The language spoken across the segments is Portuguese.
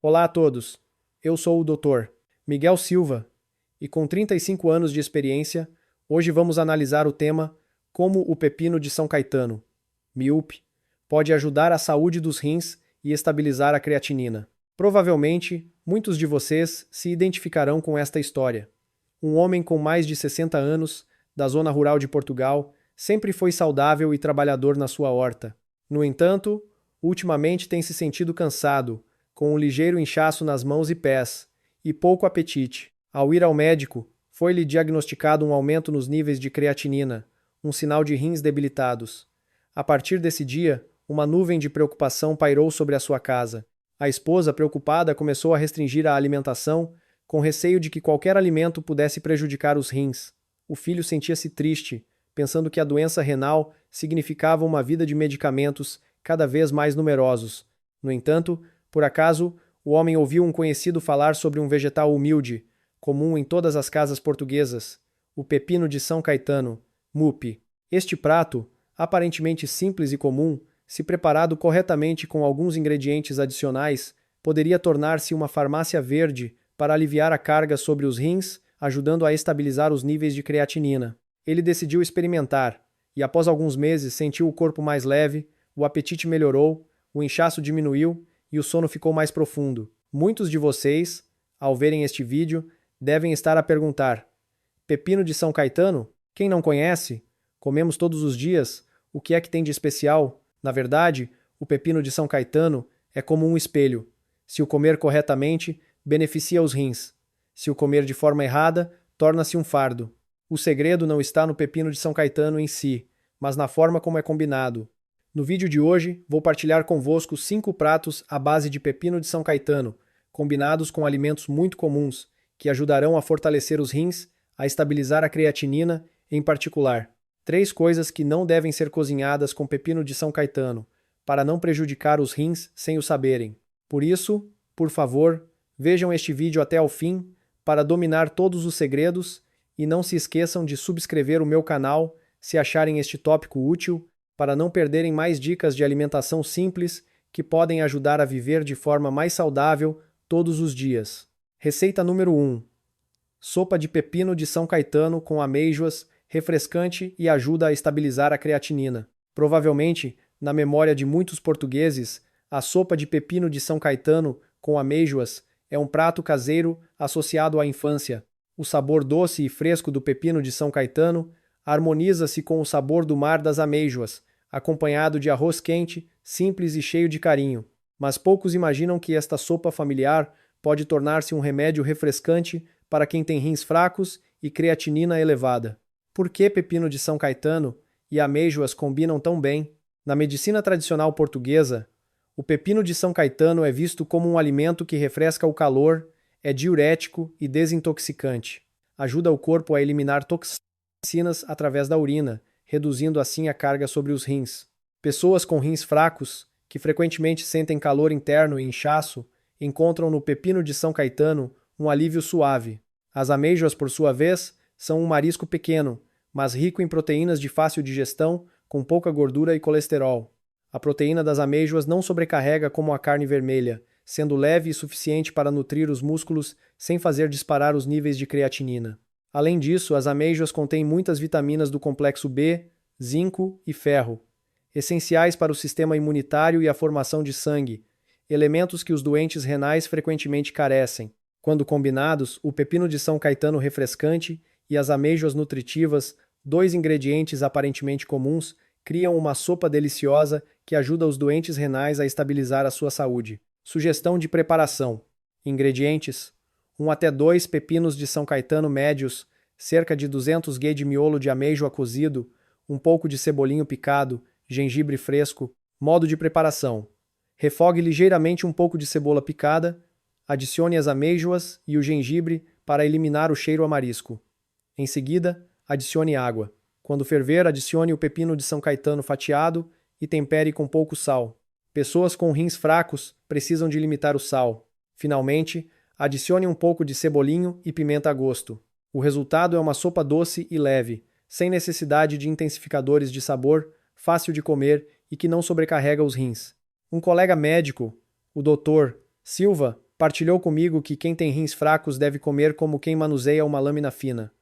Olá a todos, eu sou o Dr. Miguel Silva e com 35 anos de experiência, hoje vamos analisar o tema como o pepino de São Caetano, MIUP, pode ajudar a saúde dos rins e estabilizar a creatinina. Provavelmente, muitos de vocês se identificarão com esta história. Um homem com mais de 60 anos, da zona rural de Portugal, sempre foi saudável e trabalhador na sua horta. No entanto, ultimamente tem se sentido cansado, com um ligeiro inchaço nas mãos e pés, e pouco apetite. Ao ir ao médico, foi-lhe diagnosticado um aumento nos níveis de creatinina, um sinal de rins debilitados. A partir desse dia, uma nuvem de preocupação pairou sobre a sua casa. A esposa, preocupada, começou a restringir a alimentação, com receio de que qualquer alimento pudesse prejudicar os rins. O filho sentia-se triste, pensando que a doença renal significava uma vida de medicamentos cada vez mais numerosos. No entanto, por acaso, o homem ouviu um conhecido falar sobre um vegetal humilde, comum em todas as casas portuguesas, o pepino de São Caetano, MUP. Este prato, aparentemente simples e comum, se preparado corretamente com alguns ingredientes adicionais, poderia tornar-se uma farmácia verde para aliviar a carga sobre os rins, ajudando a estabilizar os níveis de creatinina. Ele decidiu experimentar, e após alguns meses sentiu o corpo mais leve, o apetite melhorou, o inchaço diminuiu e o sono ficou mais profundo. Muitos de vocês, ao verem este vídeo, devem estar a perguntar: pepino de São Caetano? Quem não conhece? Comemos todos os dias. O que é que tem de especial? Na verdade, o pepino de São Caetano é como um espelho. Se o comer corretamente, beneficia os rins. Se o comer de forma errada, torna-se um fardo. O segredo não está no pepino de São Caetano em si, mas na forma como é combinado. No vídeo de hoje, vou partilhar convosco 5 pratos à base de pepino de São Caetano, combinados com alimentos muito comuns, que ajudarão a fortalecer os rins, a estabilizar a creatinina, em particular. 3 coisas que não devem ser cozinhadas com pepino de São Caetano, para não prejudicar os rins sem o saberem. Por isso, por favor, vejam este vídeo até ao fim, para dominar todos os segredos, e não se esqueçam de subscrever o meu canal se acharem este tópico útil, para não perderem mais dicas de alimentação simples que podem ajudar a viver de forma mais saudável todos os dias. Receita número 1. Sopa de pepino de São Caetano com amêijoas, refrescante e ajuda a estabilizar a creatinina. Provavelmente, na memória de muitos portugueses, a sopa de pepino de São Caetano com amêijoas é um prato caseiro associado à infância. O sabor doce e fresco do pepino de São Caetano harmoniza-se com o sabor do mar das amêijoas, acompanhado de arroz quente, simples e cheio de carinho. Mas poucos imaginam que esta sopa familiar pode tornar-se um remédio refrescante para quem tem rins fracos e creatinina elevada. Por que pepino de São Caetano e amêijoas combinam tão bem? Na medicina tradicional portuguesa, o pepino de São Caetano é visto como um alimento que refresca o calor, é diurético e desintoxicante. Ajuda o corpo a eliminar toxinas através da urina, reduzindo assim a carga sobre os rins. Pessoas com rins fracos, que frequentemente sentem calor interno e inchaço, encontram no pepino de São Caetano um alívio suave. As amêijoas, por sua vez, são um marisco pequeno, mas rico em proteínas de fácil digestão, com pouca gordura e colesterol. A proteína das amêijoas não sobrecarrega como a carne vermelha, sendo leve e suficiente para nutrir os músculos sem fazer disparar os níveis de creatinina. Além disso, as amêijoas contêm muitas vitaminas do complexo B, zinco e ferro, essenciais para o sistema imunitário e a formação de sangue, elementos que os doentes renais frequentemente carecem. Quando combinados, o pepino de São Caetano refrescante e as amêijoas nutritivas, 2 ingredientes aparentemente comuns, criam uma sopa deliciosa que ajuda os doentes renais a estabilizar a sua saúde. Sugestão de preparação: ingredientes: 1 até 2 pepinos de São Caetano médios, cerca de 200 g de miolo de amêijoa cozido, um pouco de cebolinho picado, gengibre fresco. Modo de preparação: refogue ligeiramente um pouco de cebola picada, adicione as amêijoas e o gengibre para eliminar o cheiro amarisco. Em seguida, adicione água. Quando ferver, adicione o pepino de São Caetano fatiado e tempere com pouco sal. Pessoas com rins fracos precisam de limitar o sal. Finalmente, adicione um pouco de cebolinho e pimenta a gosto. O resultado é uma sopa doce e leve, sem necessidade de intensificadores de sabor, fácil de comer e que não sobrecarrega os rins. Um colega médico, o Dr. Silva, Partilhou comigo que quem tem rins fracos deve comer como quem manuseia uma lâmina fina.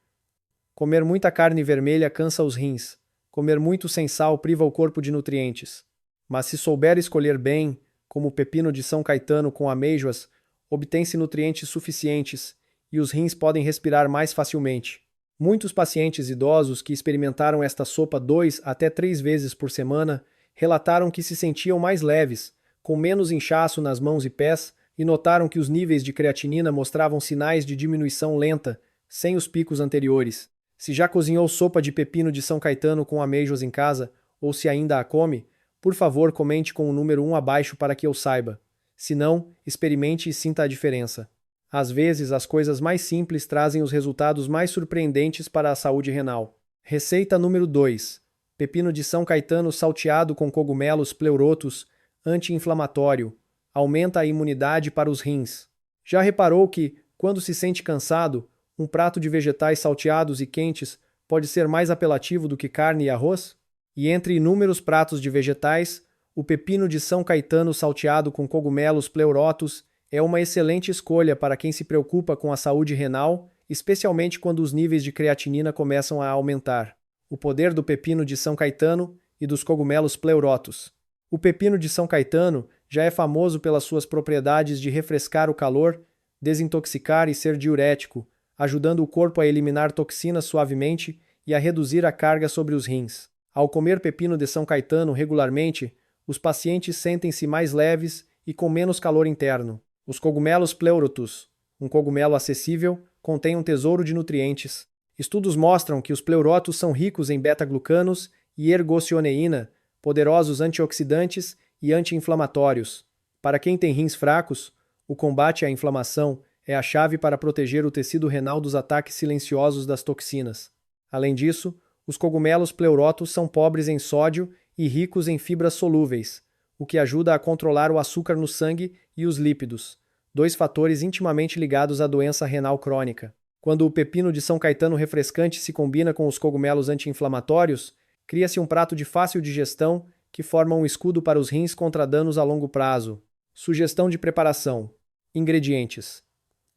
Comer muita carne vermelha cansa os rins. Comer muito sem sal priva o corpo de nutrientes. Mas se souber escolher bem, como o pepino de São Caetano com amêijoas, obtém-se nutrientes suficientes e os rins podem respirar mais facilmente. Muitos pacientes idosos que experimentaram esta sopa 2 até 3 vezes por semana relataram que se sentiam mais leves, com menos inchaço nas mãos e pés, e notaram que os níveis de creatinina mostravam sinais de diminuição lenta, sem os picos anteriores. Se já cozinhou sopa de pepino de São Caetano com amêijoas em casa, ou se ainda a come, por favor comente com o número 1 abaixo para que eu saiba. Se não, experimente e sinta a diferença. Às vezes, as coisas mais simples trazem os resultados mais surpreendentes para a saúde renal. Receita número 2. Pepino de São Caetano salteado com cogumelos pleurotos, anti-inflamatório. Aumenta a imunidade para os rins. Já reparou que, quando se sente cansado, um prato de vegetais salteados e quentes pode ser mais apelativo do que carne e arroz? E entre inúmeros pratos de vegetais, o pepino de São Caetano salteado com cogumelos pleurotos é uma excelente escolha para quem se preocupa com a saúde renal, especialmente quando os níveis de creatinina começam a aumentar. O poder do pepino de São Caetano e dos cogumelos pleurotos. O pepino de São Caetano já é famoso pelas suas propriedades de refrescar o calor, desintoxicar e ser diurético, ajudando o corpo a eliminar toxinas suavemente e a reduzir a carga sobre os rins. Ao comer pepino de São Caetano regularmente, os pacientes sentem-se mais leves e com menos calor interno. Os cogumelos pleurotos, um cogumelo acessível, contém um tesouro de nutrientes. Estudos mostram que os pleurotos são ricos em beta-glucanos e ergocioneína, poderosos antioxidantes e anti-inflamatórios. Para quem tem rins fracos, o combate à inflamação é a chave para proteger o tecido renal dos ataques silenciosos das toxinas. Além disso, os cogumelos pleurotos são pobres em sódio e ricos em fibras solúveis, o que ajuda a controlar o açúcar no sangue e os lípidos, 2 fatores intimamente ligados à doença renal crônica. Quando o pepino de São Caetano refrescante se combina com os cogumelos anti-inflamatórios, cria-se um prato de fácil digestão que forma um escudo para os rins contra danos a longo prazo. Sugestão de preparação. Ingredientes: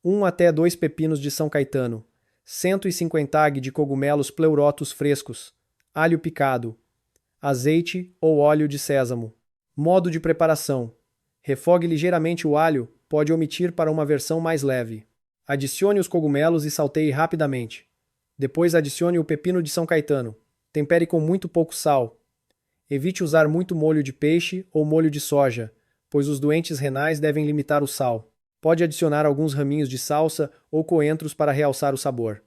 1 até 2 pepinos de São Caetano, 150 g de cogumelos pleurotos frescos, alho picado, azeite ou óleo de sésamo. Modo de preparação: refogue ligeiramente o alho, pode omitir para uma versão mais leve. Adicione os cogumelos e salteie rapidamente. Depois adicione o pepino de São Caetano. Tempere com muito pouco sal. Evite usar muito molho de peixe ou molho de soja, pois os doentes renais devem limitar o sal. Pode adicionar alguns raminhos de salsa ou coentros para realçar o sabor.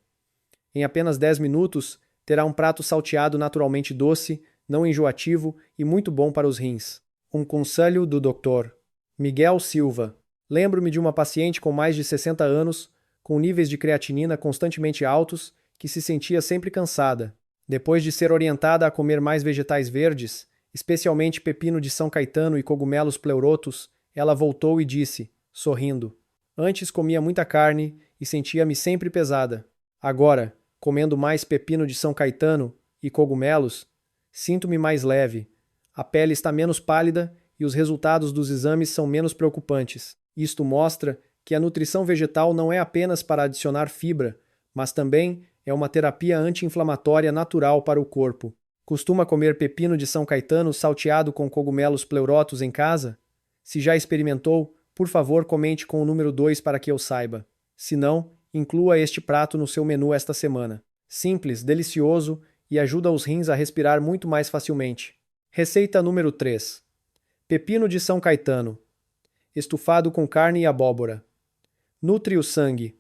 Em apenas 10 minutos, terá um prato salteado naturalmente doce, não enjoativo e muito bom para os rins. Um conselho do Dr. Miguel Silva. Lembro-me de uma paciente com mais de 60 anos, com níveis de creatinina constantemente altos, que se sentia sempre cansada. Depois de ser orientada a comer mais vegetais verdes, especialmente pepino de São Caetano e cogumelos pleurotos, ela voltou e disse, sorrindo: antes comia muita carne e sentia-me sempre pesada. Agora, comendo mais pepino de São Caetano e cogumelos, sinto-me mais leve. A pele está menos pálida e os resultados dos exames são menos preocupantes. Isto mostra que a nutrição vegetal não é apenas para adicionar fibra, mas também é uma terapia anti-inflamatória natural para o corpo. Costuma comer pepino de São Caetano salteado com cogumelos pleurotos em casa? Se já experimentou, por favor comente com o número 2 para que eu saiba. Se não, inclua este prato no seu menu esta semana. Simples, delicioso e ajuda os rins a respirar muito mais facilmente. Receita número 3. Pepino de São Caetano. Estufado com carne e abóbora. Nutre o sangue.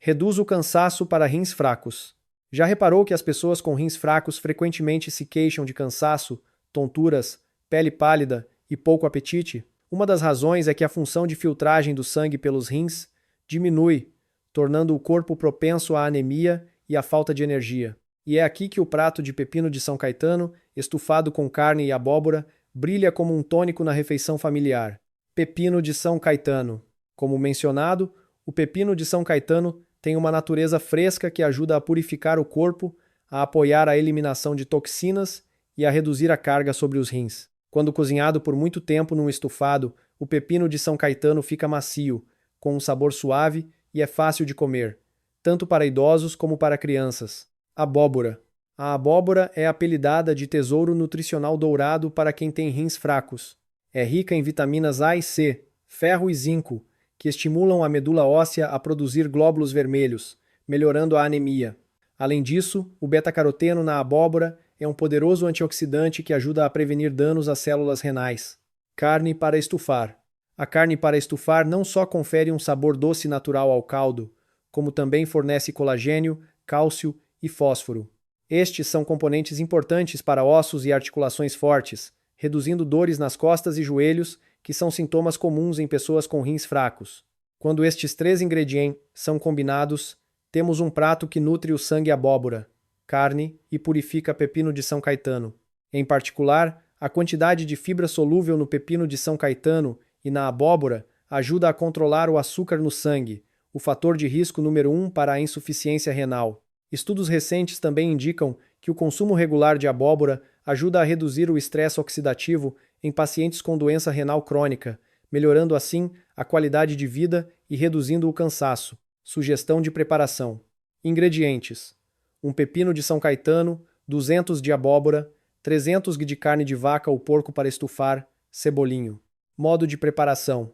Reduz o cansaço para rins fracos. Já reparou que as pessoas com rins fracos frequentemente se queixam de cansaço, tonturas, pele pálida e pouco apetite? Uma das razões é que a função de filtragem do sangue pelos rins diminui, tornando o corpo propenso à anemia e à falta de energia. E é aqui que o prato de pepino de São Caetano, estufado com carne e abóbora, brilha como um tônico na refeição familiar. Pepino de São Caetano. Como mencionado, o pepino de São Caetano tem uma natureza fresca que ajuda a purificar o corpo, a apoiar a eliminação de toxinas e a reduzir a carga sobre os rins. Quando cozinhado por muito tempo num estufado, o pepino de São Caetano fica macio, com um sabor suave e é fácil de comer, tanto para idosos como para crianças. Abóbora. A abóbora é apelidada de tesouro nutricional dourado para quem tem rins fracos. É rica em vitaminas A e C, ferro e zinco, que estimulam a medula óssea a produzir glóbulos vermelhos, melhorando a anemia. Além disso, o beta-caroteno na abóbora é um poderoso antioxidante que ajuda a prevenir danos às células renais. Carne para estufar. A carne para estufar não só confere um sabor doce natural ao caldo, como também fornece colagênio, cálcio e fósforo. Estes são componentes importantes para ossos e articulações fortes, reduzindo dores nas costas e joelhos, que são sintomas comuns em pessoas com rins fracos. Quando estes três ingredientes são combinados, temos um prato que nutre o sangue abóbora, carne e purifica pepino de São Caetano. Em particular, a quantidade de fibra solúvel no pepino de São Caetano e na abóbora ajuda a controlar o açúcar no sangue, o fator de risco número 1 para a insuficiência renal. Estudos recentes também indicam que o consumo regular de abóbora ajuda a reduzir o estresse oxidativo em pacientes com doença renal crônica, melhorando assim a qualidade de vida e reduzindo o cansaço. Sugestão de preparação. Ingredientes: um pepino de São Caetano, 200 de abóbora, 300 g de carne de vaca ou porco para estufar, cebolinho. Modo de preparação: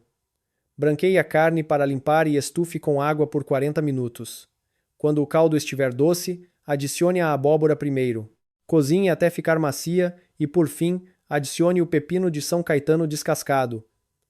branqueie a carne para limpar e estufe com água por 40 minutos. Quando o caldo estiver doce, adicione a abóbora primeiro. Cozinhe até ficar macia e, por fim, adicione o pepino de São Caetano descascado.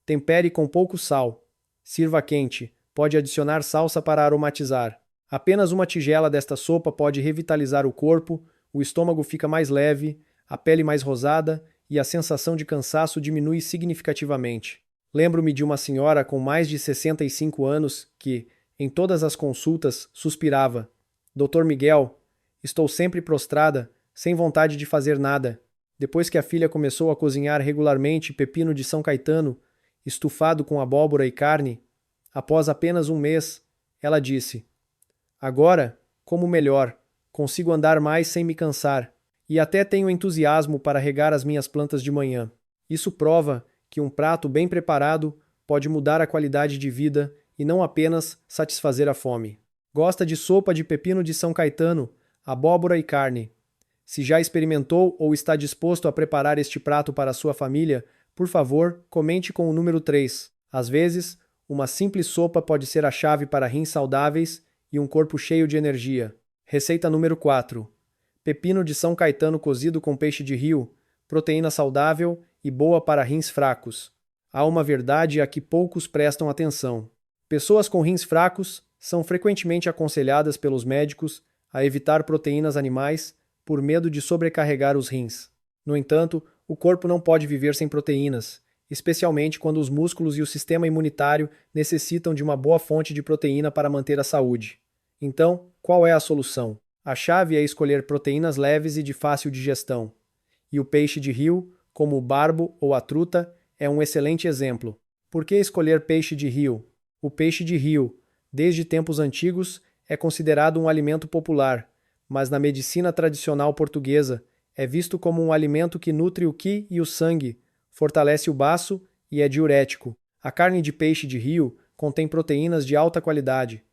Tempere com pouco sal. Sirva quente. Pode adicionar salsa para aromatizar. Apenas uma tigela desta sopa pode revitalizar o corpo, o estômago fica mais leve, a pele mais rosada e a sensação de cansaço diminui significativamente. Lembro-me de uma senhora com mais de 65 anos que, em todas as consultas, suspirava: Dr. Miguel, estou sempre prostrada, sem vontade de fazer nada. Depois que a filha começou a cozinhar regularmente pepino de São Caetano, estufado com abóbora e carne, após apenas um mês, ela disse: agora, como melhor, consigo andar mais sem me cansar, e até tenho entusiasmo para regar as minhas plantas de manhã. Isso prova que um prato bem preparado pode mudar a qualidade de vida e não apenas satisfazer a fome. Gosta de sopa de pepino de São Caetano, abóbora e carne? Se já experimentou ou está disposto a preparar este prato para a sua família, por favor, comente com o número 3. Às vezes, uma simples sopa pode ser a chave para rins saudáveis e um corpo cheio de energia. Receita número 4. Pepino de São Caetano cozido com peixe de rio, proteína saudável e boa para rins fracos. Há uma verdade a que poucos prestam atenção. Pessoas com rins fracos são frequentemente aconselhadas pelos médicos a evitar proteínas animais por medo de sobrecarregar os rins. No entanto, o corpo não pode viver sem proteínas, especialmente quando os músculos e o sistema imunitário necessitam de uma boa fonte de proteína para manter a saúde. Então, qual é a solução? A chave é escolher proteínas leves e de fácil digestão. E o peixe de rio, como o barbo ou a truta, é um excelente exemplo. Por que escolher peixe de rio? O peixe de rio, desde tempos antigos, é considerado um alimento popular, mas na medicina tradicional portuguesa é visto como um alimento que nutre o qi e o sangue, fortalece o baço e é diurético. A carne de peixe de rio contém proteínas de alta qualidade.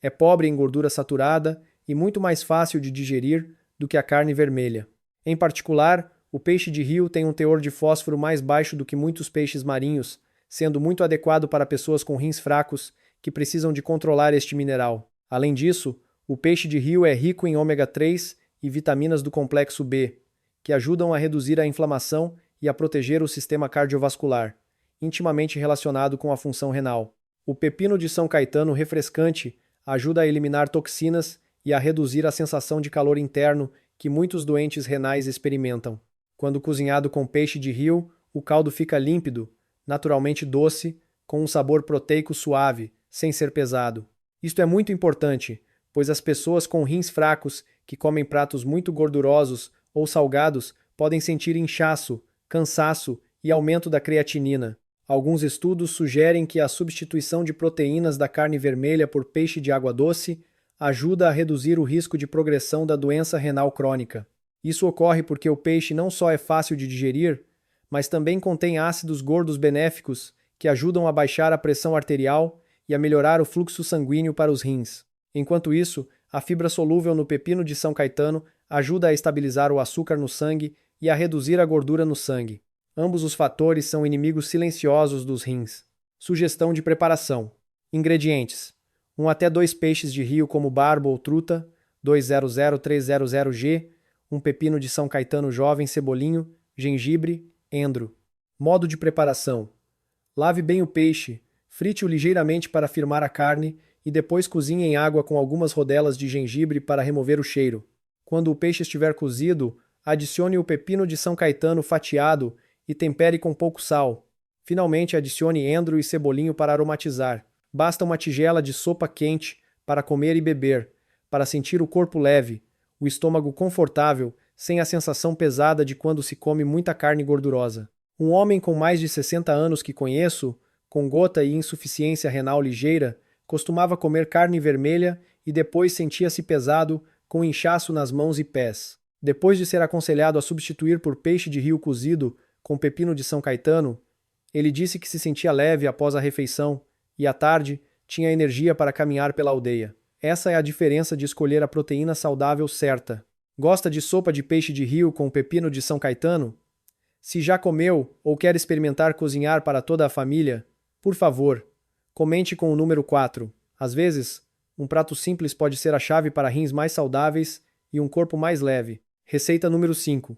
É pobre em gordura saturada e muito mais fácil de digerir do que a carne vermelha. Em particular, o peixe de rio tem um teor de fósforo mais baixo do que muitos peixes marinhos, sendo muito adequado para pessoas com rins fracos que precisam de controlar este mineral. Além disso, o peixe de rio é rico em ômega 3 e vitaminas do complexo B, que ajudam a reduzir a inflamação e a proteger o sistema cardiovascular, intimamente relacionado com a função renal. O pepino de São Caetano refrescante ajuda a eliminar toxinas e a reduzir a sensação de calor interno que muitos doentes renais experimentam. Quando cozinhado com peixe de rio, o caldo fica límpido, naturalmente doce, com um sabor proteico suave, sem ser pesado. Isto é muito importante, pois as pessoas com rins fracos que comem pratos muito gordurosos ou salgados podem sentir inchaço, cansaço e aumento da creatinina. Alguns estudos sugerem que a substituição de proteínas da carne vermelha por peixe de água doce ajuda a reduzir o risco de progressão da doença renal crônica. Isso ocorre porque o peixe não só é fácil de digerir, mas também contém ácidos gordos benéficos que ajudam a baixar a pressão arterial e a melhorar o fluxo sanguíneo para os rins. Enquanto isso, a fibra solúvel no pepino de São Caetano ajuda a estabilizar o açúcar no sangue e a reduzir a gordura no sangue. Ambos os fatores são inimigos silenciosos dos rins. Sugestão de preparação. Ingredientes: 1 até 2 peixes de rio como barbo ou truta, 200-300G, um pepino de São Caetano jovem cebolinho, gengibre, endro. Modo de preparação: lave bem o peixe, frite-o ligeiramente para firmar a carne e depois cozinhe em água com algumas rodelas de gengibre para remover o cheiro. Quando o peixe estiver cozido, adicione o pepino de São Caetano fatiado e tempere com pouco sal. Finalmente, adicione endro e cebolinho para aromatizar. Basta uma tigela de sopa quente para comer e beber, para sentir o corpo leve, o estômago confortável, sem a sensação pesada de quando se come muita carne gordurosa. Um homem com mais de 60 anos que conheço, com gota e insuficiência renal ligeira, costumava comer carne vermelha e depois sentia-se pesado, com inchaço nas mãos e pés. Depois de ser aconselhado a substituir por peixe de rio cozido com pepino de São Caetano, ele disse que se sentia leve após a refeição e, à tarde, tinha energia para caminhar pela aldeia. Essa é a diferença de escolher a proteína saudável certa. Gosta de sopa de peixe de rio com pepino de São Caetano? Se já comeu ou quer experimentar cozinhar para toda a família, por favor, comente com o número 4. Às vezes, um prato simples pode ser a chave para rins mais saudáveis e um corpo mais leve. Receita número 5.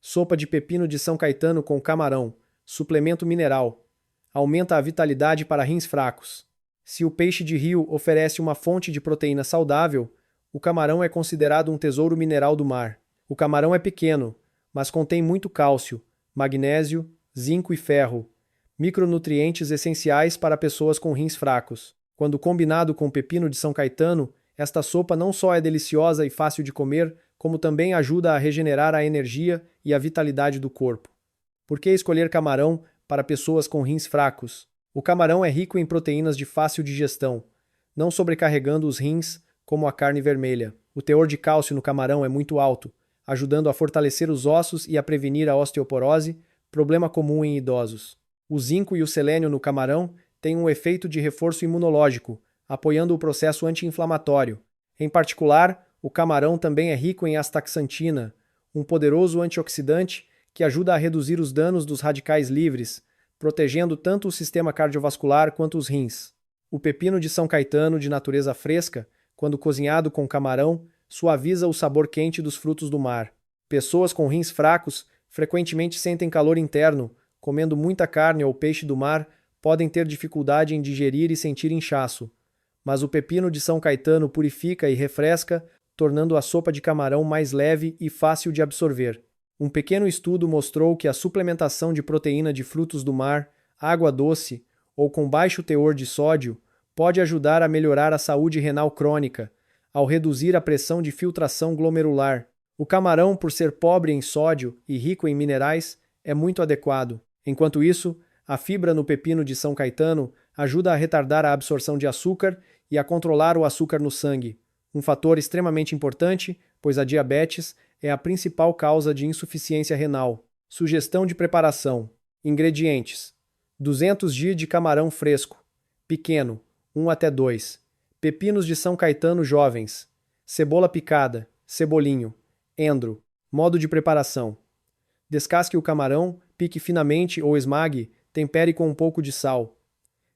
Sopa de pepino de São Caetano com camarão, suplemento mineral. Aumenta a vitalidade para rins fracos. Se o peixe de rio oferece uma fonte de proteína saudável, o camarão é considerado um tesouro mineral do mar. O camarão é pequeno, mas contém muito cálcio, magnésio, zinco e ferro, micronutrientes essenciais para pessoas com rins fracos. Quando combinado com pepino de São Caetano, esta sopa não só é deliciosa e fácil de comer, como também ajuda a regenerar a energia e a vitalidade do corpo. Por que escolher camarão para pessoas com rins fracos? O camarão é rico em proteínas de fácil digestão, não sobrecarregando os rins como a carne vermelha. O teor de cálcio no camarão é muito alto, ajudando a fortalecer os ossos e a prevenir a osteoporose, problema comum em idosos. O zinco e o selênio no camarão têm um efeito de reforço imunológico, apoiando o processo anti-inflamatório. Em particular, o camarão também é rico em astaxantina, um poderoso antioxidante que ajuda a reduzir os danos dos radicais livres, protegendo tanto o sistema cardiovascular quanto os rins. O pepino de São Caetano, de natureza fresca, quando cozinhado com camarão, suaviza o sabor quente dos frutos do mar. Pessoas com rins fracos frequentemente sentem calor interno, comendo muita carne ou peixe do mar, podem ter dificuldade em digerir e sentir inchaço. Mas o pepino de São Caetano purifica e refresca, tornando a sopa de camarão mais leve e fácil de absorver. Um pequeno estudo mostrou que a suplementação de proteína de frutos do mar, água doce ou com baixo teor de sódio pode ajudar a melhorar a saúde renal crônica, ao reduzir a pressão de filtração glomerular. O camarão, por ser pobre em sódio e rico em minerais, é muito adequado. Enquanto isso, a fibra no pepino de São Caetano ajuda a retardar a absorção de açúcar e a controlar o açúcar no sangue, um fator extremamente importante, pois a diabetes é a principal causa de insuficiência renal. Sugestão de preparação. Ingredientes: 200 g de camarão fresco, pequeno, 1 até 2. Pepinos de São Caetano jovens. Cebola picada, cebolinho. Endro. Modo de preparação: descasque o camarão, pique finamente ou esmague, tempere com um pouco de sal.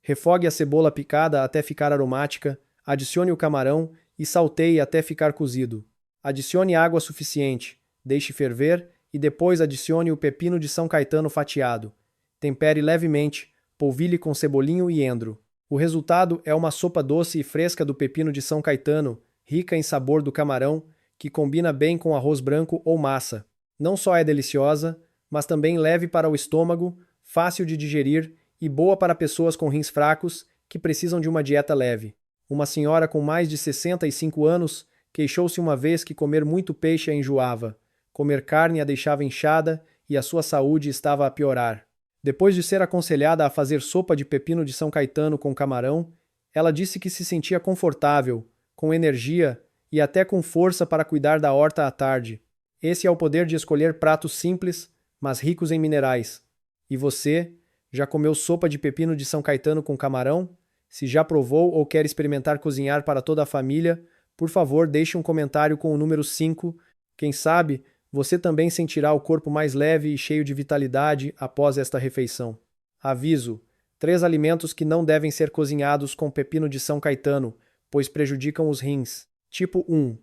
Refogue a cebola picada até ficar aromática, adicione o camarão e salteie até ficar cozido. Adicione água suficiente, deixe ferver e depois adicione o pepino de São Caetano fatiado. Tempere levemente, polvilhe com cebolinho e endro. O resultado é uma sopa doce e fresca do pepino de São Caetano, rica em sabor do camarão, que combina bem com arroz branco ou massa. Não só é deliciosa, mas também leve para o estômago, fácil de digerir e boa para pessoas com rins fracos que precisam de uma dieta leve. Uma senhora com mais de 65 anos queixou-se uma vez que comer muito peixe a enjoava, comer carne a deixava inchada e a sua saúde estava a piorar. Depois de ser aconselhada a fazer sopa de pepino de São Caetano com camarão, ela disse que se sentia confortável, com energia e até com força para cuidar da horta à tarde. Esse é o poder de escolher pratos simples, mas ricos em minerais. E você, já comeu sopa de pepino de São Caetano com camarão? Se já provou ou quer experimentar cozinhar para toda a família, por favor, deixe um comentário com o número 5. Quem sabe, você também sentirá o corpo mais leve e cheio de vitalidade após esta refeição. Aviso: 3 alimentos que não devem ser cozinhados com pepino de São Caetano, pois prejudicam os rins. Tipo 1.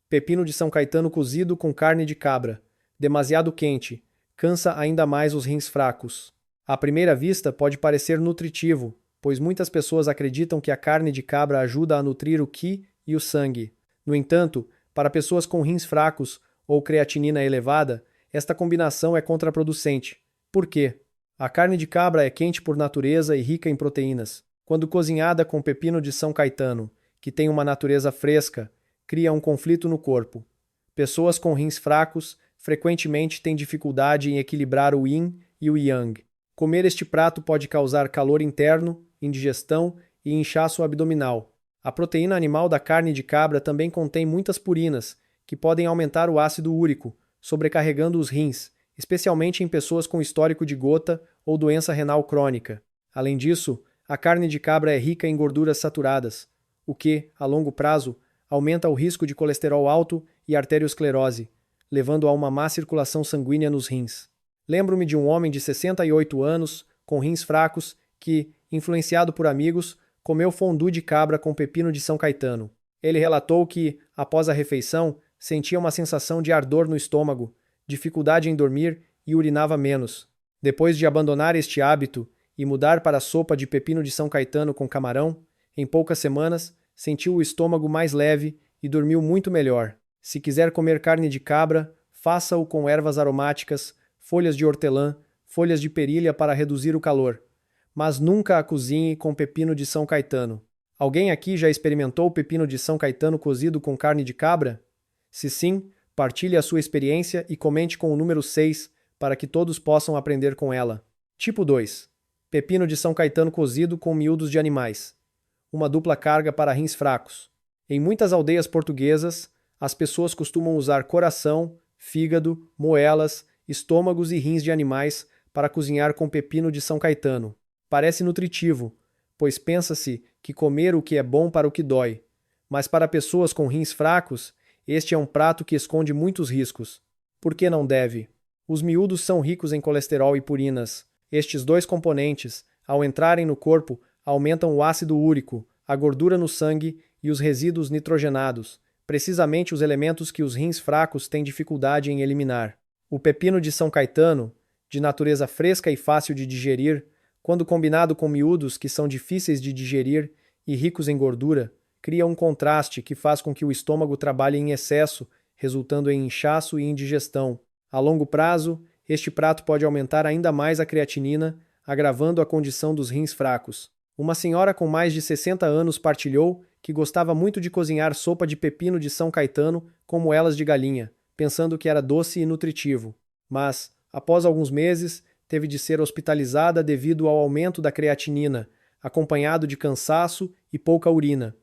Pepino de São Caetano cozido com carne de cabra. Demasiado quente. Cansa ainda mais os rins fracos. À primeira vista, pode parecer nutritivo, pois muitas pessoas acreditam que a carne de cabra ajuda a nutrir o qi e o sangue. No entanto, para pessoas com rins fracos ou creatinina elevada, esta combinação é contraproducente. Por quê? A carne de cabra é quente por natureza e rica em proteínas. Quando cozinhada com pepino de São Caetano, que tem uma natureza fresca, cria um conflito no corpo. Pessoas com rins fracos frequentemente têm dificuldade em equilibrar o yin e o yang. Comer este prato pode causar calor interno, indigestão e inchaço abdominal. A proteína animal da carne de cabra também contém muitas purinas, que podem aumentar o ácido úrico, sobrecarregando os rins, especialmente em pessoas com histórico de gota ou doença renal crônica. Além disso, a carne de cabra é rica em gorduras saturadas, o que, a longo prazo, aumenta o risco de colesterol alto e arteriosclerose, levando a uma má circulação sanguínea nos rins. Lembro-me de um homem de 68 anos, com rins fracos, que, influenciado por amigos, comeu fondue de cabra com pepino de São Caetano. Ele relatou que, após a refeição, sentia uma sensação de ardor no estômago, dificuldade em dormir e urinava menos. Depois de abandonar este hábito e mudar para a sopa de pepino de São Caetano com camarão, em poucas semanas, sentiu o estômago mais leve e dormiu muito melhor. Se quiser comer carne de cabra, faça-o com ervas aromáticas, folhas de hortelã, folhas de perilha para reduzir o calor. Mas nunca a cozinhe com pepino de São Caetano. Alguém aqui já experimentou o pepino de São Caetano cozido com carne de cabra? Se sim, partilhe a sua experiência e comente com o número 6 para que todos possam aprender com ela. Tipo 2. Pepino de São Caetano cozido com miúdos de animais. Uma dupla carga para rins fracos. Em muitas aldeias portuguesas, as pessoas costumam usar coração, fígado, moelas, estômagos e rins de animais para cozinhar com pepino de São Caetano. Parece nutritivo, pois pensa-se que comer o que é bom para o que dói. Mas para pessoas com rins fracos, este é um prato que esconde muitos riscos. Por que não deve? Os miúdos são ricos em colesterol e purinas. Estes dois componentes, ao entrarem no corpo, aumentam o ácido úrico, a gordura no sangue e os resíduos nitrogenados, precisamente os elementos que os rins fracos têm dificuldade em eliminar. O pepino de São Caetano, de natureza fresca e fácil de digerir, quando combinado com miúdos que são difíceis de digerir e ricos em gordura, cria um contraste que faz com que o estômago trabalhe em excesso, resultando em inchaço e indigestão. A longo prazo, este prato pode aumentar ainda mais a creatinina, agravando a condição dos rins fracos. Uma senhora com mais de 60 anos partilhou que gostava muito de cozinhar sopa de pepino de São Caetano com moelas de galinha, pensando que era doce e nutritivo. Mas, após alguns meses, teve de ser hospitalizada devido ao aumento da creatinina, acompanhado de cansaço e pouca urina.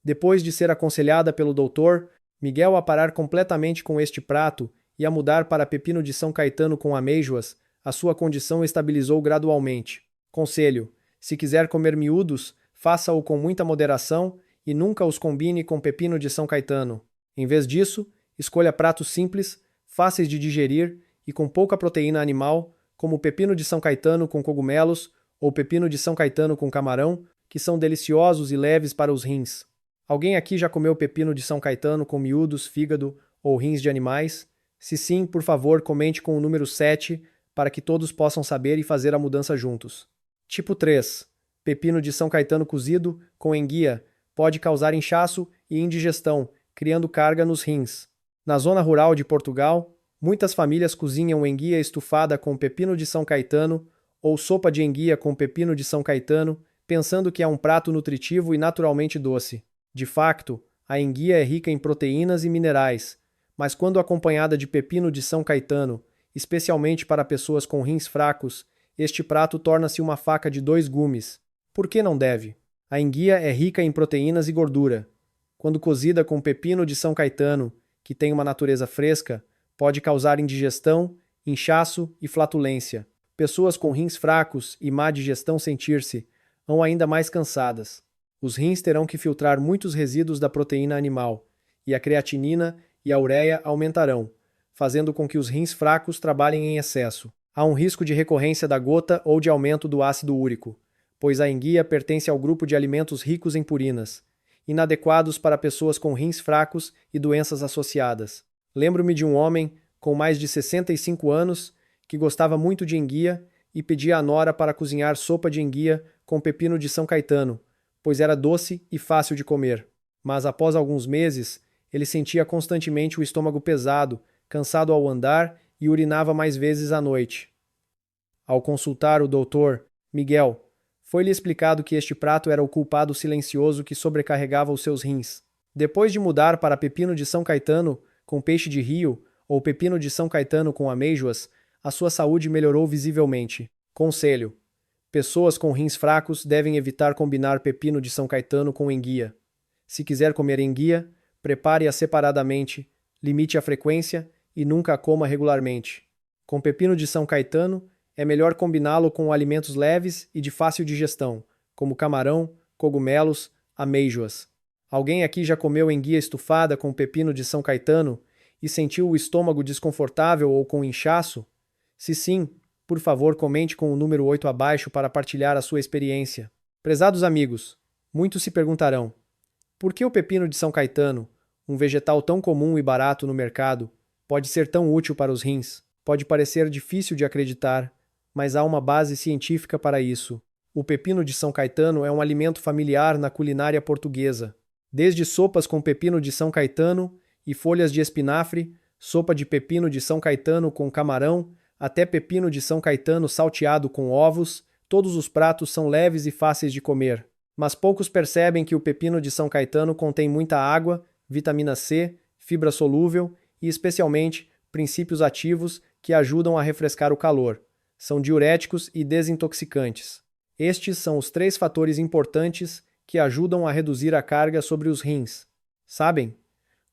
Depois de ser aconselhada pelo doutor, Miguel a parar completamente com este prato e a mudar para pepino de São Caetano com amêijoas, a sua condição estabilizou gradualmente. Conselho: se quiser comer miúdos, faça-o com muita moderação e nunca os combine com pepino de São Caetano. Em vez disso, escolha pratos simples, fáceis de digerir e com pouca proteína animal, como pepino de São Caetano com cogumelos ou pepino de São Caetano com camarão, que são deliciosos e leves para os rins. Alguém aqui já comeu pepino de São Caetano com miúdos, fígado ou rins de animais? Se sim, por favor, comente com o número 7 para que todos possam saber e fazer a mudança juntos. Tipo 3. Pepino de São Caetano cozido com enguia pode causar inchaço e indigestão, criando carga nos rins. Na zona rural de Portugal, muitas famílias cozinham enguia estufada com pepino de São Caetano ou sopa de enguia com pepino de São Caetano, pensando que é um prato nutritivo e naturalmente doce. De facto, a enguia é rica em proteínas e minerais, mas quando acompanhada de pepino de São Caetano, especialmente para pessoas com rins fracos, este prato torna-se uma faca de 2 gumes. Por que não deve? A enguia é rica em proteínas e gordura. Quando cozida com pepino de São Caetano, que tem uma natureza fresca, pode causar indigestão, inchaço e flatulência. Pessoas com rins fracos e má digestão sentir-se ou ainda mais cansadas. Os rins terão que filtrar muitos resíduos da proteína animal, e a creatinina e a ureia aumentarão, fazendo com que os rins fracos trabalhem em excesso. Há um risco de recorrência da gota ou de aumento do ácido úrico, pois a enguia pertence ao grupo de alimentos ricos em purinas, inadequados para pessoas com rins fracos e doenças associadas. Lembro-me de um homem com mais de 65 anos que gostava muito de enguia e pedia a nora para cozinhar sopa de enguia com pepino de São Caetano, pois era doce e fácil de comer. Mas após alguns meses, ele sentia constantemente o estômago pesado, cansado ao andar e urinava mais vezes à noite. Ao consultar o doutor Miguel, foi-lhe explicado que este prato era o culpado silencioso que sobrecarregava os seus rins. Depois de mudar para pepino de São Caetano com peixe de rio ou pepino de São Caetano com amêijoas, a sua saúde melhorou visivelmente. Conselho: pessoas com rins fracos devem evitar combinar pepino de São Caetano com enguia. Se quiser comer enguia, prepare-a separadamente, limite a frequência e nunca a coma regularmente. Com pepino de São Caetano, é melhor combiná-lo com alimentos leves e de fácil digestão, como camarão, cogumelos, amêijoas. Alguém aqui já comeu enguia estufada com pepino de São Caetano e sentiu o estômago desconfortável ou com inchaço? Se sim, por favor, comente com o número 8 abaixo para partilhar a sua experiência. Prezados amigos, muitos se perguntarão: por que o pepino de São Caetano, um vegetal tão comum e barato no mercado, pode ser tão útil para os rins? Pode parecer difícil de acreditar, mas há uma base científica para isso. O pepino de São Caetano é um alimento familiar na culinária portuguesa. Desde sopas com pepino de São Caetano e folhas de espinafre, sopa de pepino de São Caetano com camarão, até pepino de São Caetano salteado com ovos, todos os pratos são leves e fáceis de comer. Mas poucos percebem que o pepino de São Caetano contém muita água, vitamina C, fibra solúvel e, especialmente, princípios ativos que ajudam a refrescar o calor. São diuréticos e desintoxicantes. Estes são os 3 fatores importantes que ajudam a reduzir a carga sobre os rins. Sabem?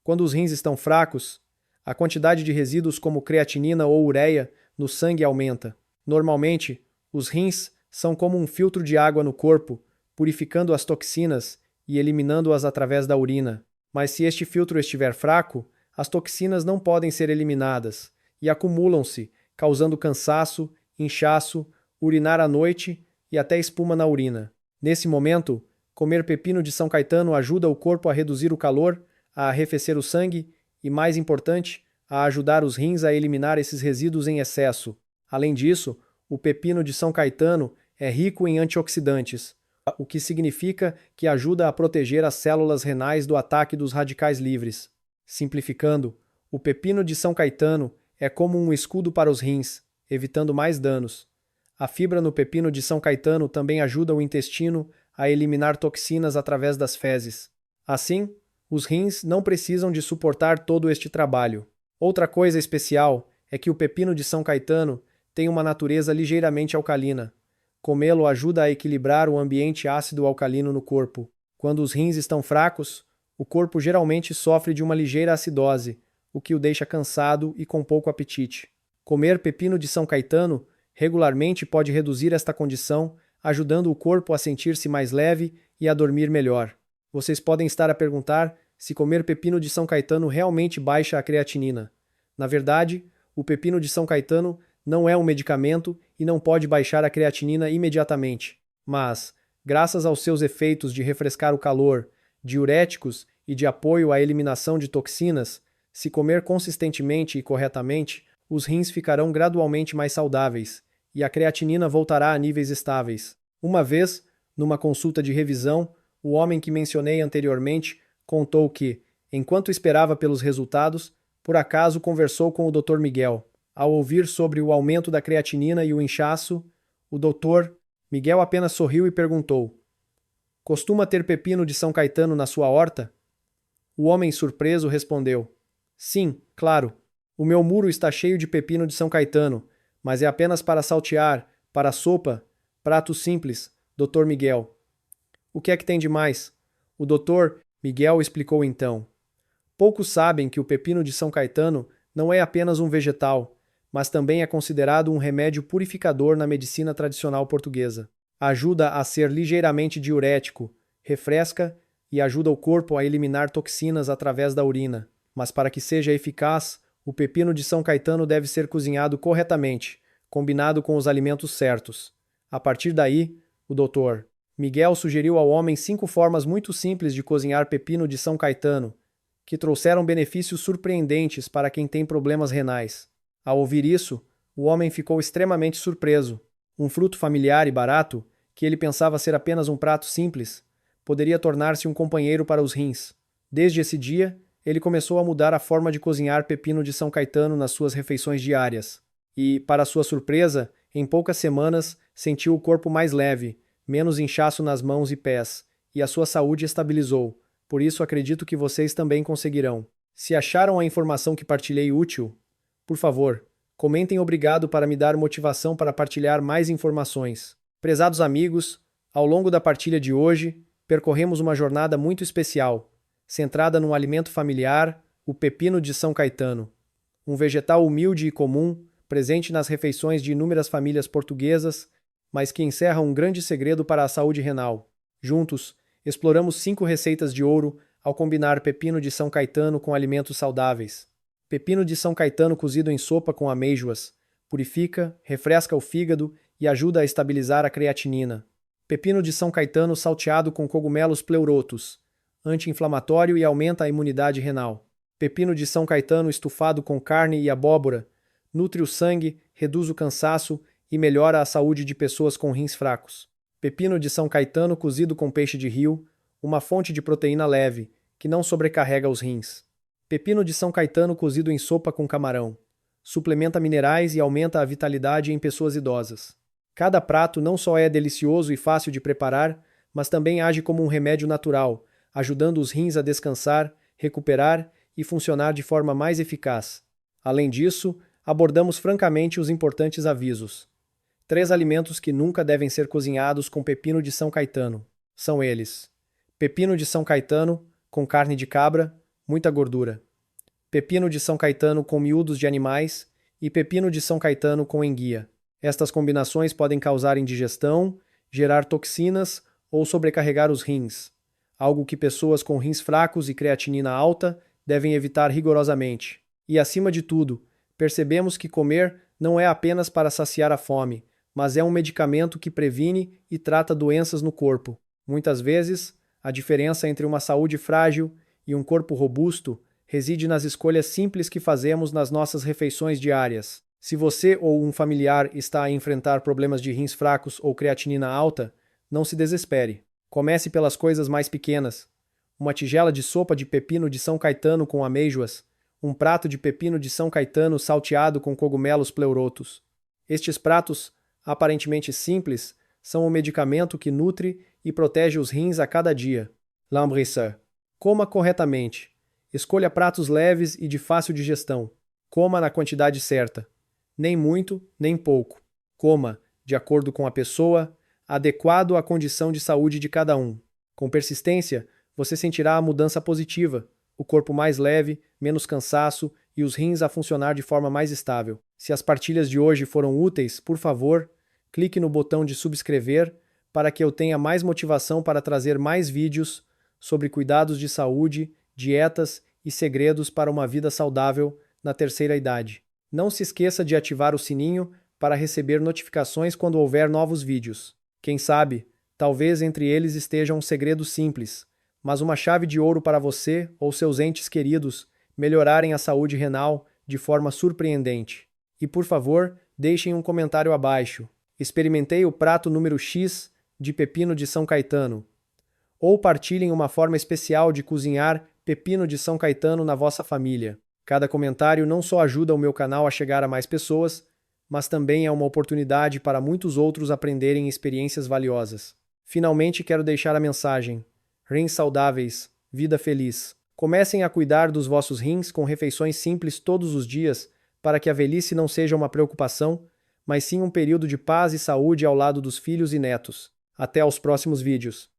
Quando os rins estão fracos, a quantidade de resíduos como creatinina ou ureia no sangue aumenta. Normalmente, os rins são como um filtro de água no corpo, purificando as toxinas e eliminando-as através da urina. Mas se este filtro estiver fraco, as toxinas não podem ser eliminadas e acumulam-se, causando cansaço, inchaço, urinar à noite e até espuma na urina. Nesse momento, comer pepino de São Caetano ajuda o corpo a reduzir o calor, a arrefecer o sangue e, mais importante, a ajudar os rins a eliminar esses resíduos em excesso. Além disso, o pepino de São Caetano é rico em antioxidantes, o que significa que ajuda a proteger as células renais do ataque dos radicais livres. Simplificando, o pepino de São Caetano é como um escudo para os rins, evitando mais danos. A fibra no pepino de São Caetano também ajuda o intestino a eliminar toxinas através das fezes. Assim, os rins não precisam de suportar todo este trabalho. Outra coisa especial é que o pepino de São Caetano tem uma natureza ligeiramente alcalina. Comê-lo ajuda a equilibrar o ambiente ácido-alcalino no corpo. Quando os rins estão fracos, o corpo geralmente sofre de uma ligeira acidose, o que o deixa cansado e com pouco apetite. Comer pepino de São Caetano regularmente pode reduzir esta condição, ajudando o corpo a sentir-se mais leve e a dormir melhor. Vocês podem estar a perguntar se comer pepino de São Caetano realmente baixa a creatinina. Na verdade, o pepino de São Caetano não é um medicamento e não pode baixar a creatinina imediatamente. Mas, graças aos seus efeitos de refrescar o calor, diuréticos e de apoio à eliminação de toxinas, se comer consistentemente e corretamente, os rins ficarão gradualmente mais saudáveis e a creatinina voltará a níveis estáveis. Uma vez, numa consulta de revisão, o homem que mencionei anteriormente contou que, enquanto esperava pelos resultados, por acaso conversou com o Dr. Miguel. Ao ouvir sobre o aumento da creatinina e o inchaço, o Dr. Miguel apenas sorriu e perguntou: "Costuma ter pepino de São Caetano na sua horta?" O homem surpreso respondeu: "Sim, claro. O meu muro está cheio de pepino de São Caetano, mas é apenas para saltear, para sopa, pratos simples, Dr. Miguel." "O que é que tem de mais?" O Dr. Miguel explicou então. Poucos sabem que o pepino de São Caetano não é apenas um vegetal, mas também é considerado um remédio purificador na medicina tradicional portuguesa. Ajuda a ser ligeiramente diurético, refresca e ajuda o corpo a eliminar toxinas através da urina. Mas para que seja eficaz, o pepino de São Caetano deve ser cozinhado corretamente, combinado com os alimentos certos. A partir daí, o Dr. Miguel sugeriu ao homem 5 formas muito simples de cozinhar pepino de São Caetano, que trouxeram benefícios surpreendentes para quem tem problemas renais. Ao ouvir isso, o homem ficou extremamente surpreso. Um fruto familiar e barato, que ele pensava ser apenas um prato simples, poderia tornar-se um companheiro para os rins. Desde esse dia, ele começou a mudar a forma de cozinhar pepino de São Caetano nas suas refeições diárias. E, para sua surpresa, em poucas semanas, sentiu o corpo mais leve, menos inchaço nas mãos e pés, e a sua saúde estabilizou. Por isso acredito que vocês também conseguirão. Se acharam a informação que partilhei útil, por favor, comentem obrigado para me dar motivação para partilhar mais informações. Prezados amigos, ao longo da partilha de hoje, percorremos uma jornada muito especial, centrada num alimento familiar, o pepino de São Caetano. Um vegetal humilde e comum, presente nas refeições de inúmeras famílias portuguesas, mas que encerra um grande segredo para a saúde renal. Juntos, exploramos 5 receitas de ouro ao combinar pepino de São Caetano com alimentos saudáveis. Pepino de São Caetano cozido em sopa com amêijoas. Purifica, refresca o fígado e ajuda a estabilizar a creatinina. Pepino de São Caetano salteado com cogumelos pleurotos. Anti-inflamatório e aumenta a imunidade renal. Pepino de São Caetano estufado com carne e abóbora. Nutre o sangue, reduz o cansaço e melhora a saúde de pessoas com rins fracos. Pepino de São Caetano cozido com peixe de rio, uma fonte de proteína leve, que não sobrecarrega os rins. Pepino de São Caetano cozido em sopa com camarão. Suplementa minerais e aumenta a vitalidade em pessoas idosas. Cada prato não só é delicioso e fácil de preparar, mas também age como um remédio natural, ajudando os rins a descansar, recuperar e funcionar de forma mais eficaz. Além disso, abordamos francamente os importantes avisos. 3 alimentos que nunca devem ser cozinhados com pepino de São Caetano. São eles: pepino de São Caetano com carne de cabra, muita gordura. Pepino de São Caetano com miúdos de animais e pepino de São Caetano com enguia. Estas combinações podem causar indigestão, gerar toxinas ou sobrecarregar os rins, algo que pessoas com rins fracos e creatinina alta devem evitar rigorosamente. E, acima de tudo, percebemos que comer não é apenas para saciar a fome, mas é um medicamento que previne e trata doenças no corpo. Muitas vezes, a diferença entre uma saúde frágil e um corpo robusto reside nas escolhas simples que fazemos nas nossas refeições diárias. Se você ou um familiar está a enfrentar problemas de rins fracos ou creatinina alta, não se desespere. Comece pelas coisas mais pequenas. Uma tigela de sopa de pepino de São Caetano com amêijoas, um prato de pepino de São Caetano salteado com cogumelos pleurotos. Estes pratos, aparentemente simples, são um medicamento que nutre e protege os rins a cada dia. Lambrisseur. Coma corretamente. Escolha pratos leves e de fácil digestão. Coma na quantidade certa. Nem muito, nem pouco. Coma, de acordo com a pessoa, adequado à condição de saúde de cada um. Com persistência, você sentirá a mudança positiva, o corpo mais leve, menos cansaço e os rins a funcionar de forma mais estável. Se as partilhas de hoje foram úteis, por favor, clique no botão de subscrever para que eu tenha mais motivação para trazer mais vídeos sobre cuidados de saúde, dietas e segredos para uma vida saudável na terceira idade. Não se esqueça de ativar o sininho para receber notificações quando houver novos vídeos. Quem sabe, talvez entre eles esteja um segredo simples, mas uma chave de ouro para você ou seus entes queridos melhorarem a saúde renal de forma surpreendente. E por favor, deixem um comentário abaixo. Experimentei o prato número X de pepino de São Caetano. Ou partilhem uma forma especial de cozinhar pepino de São Caetano na vossa família. Cada comentário não só ajuda o meu canal a chegar a mais pessoas, mas também é uma oportunidade para muitos outros aprenderem experiências valiosas. Finalmente quero deixar a mensagem: rins saudáveis, vida feliz. Comecem a cuidar dos vossos rins com refeições simples todos os dias para que a velhice não seja uma preocupação, mas sim um período de paz e saúde ao lado dos filhos e netos. Até aos próximos vídeos.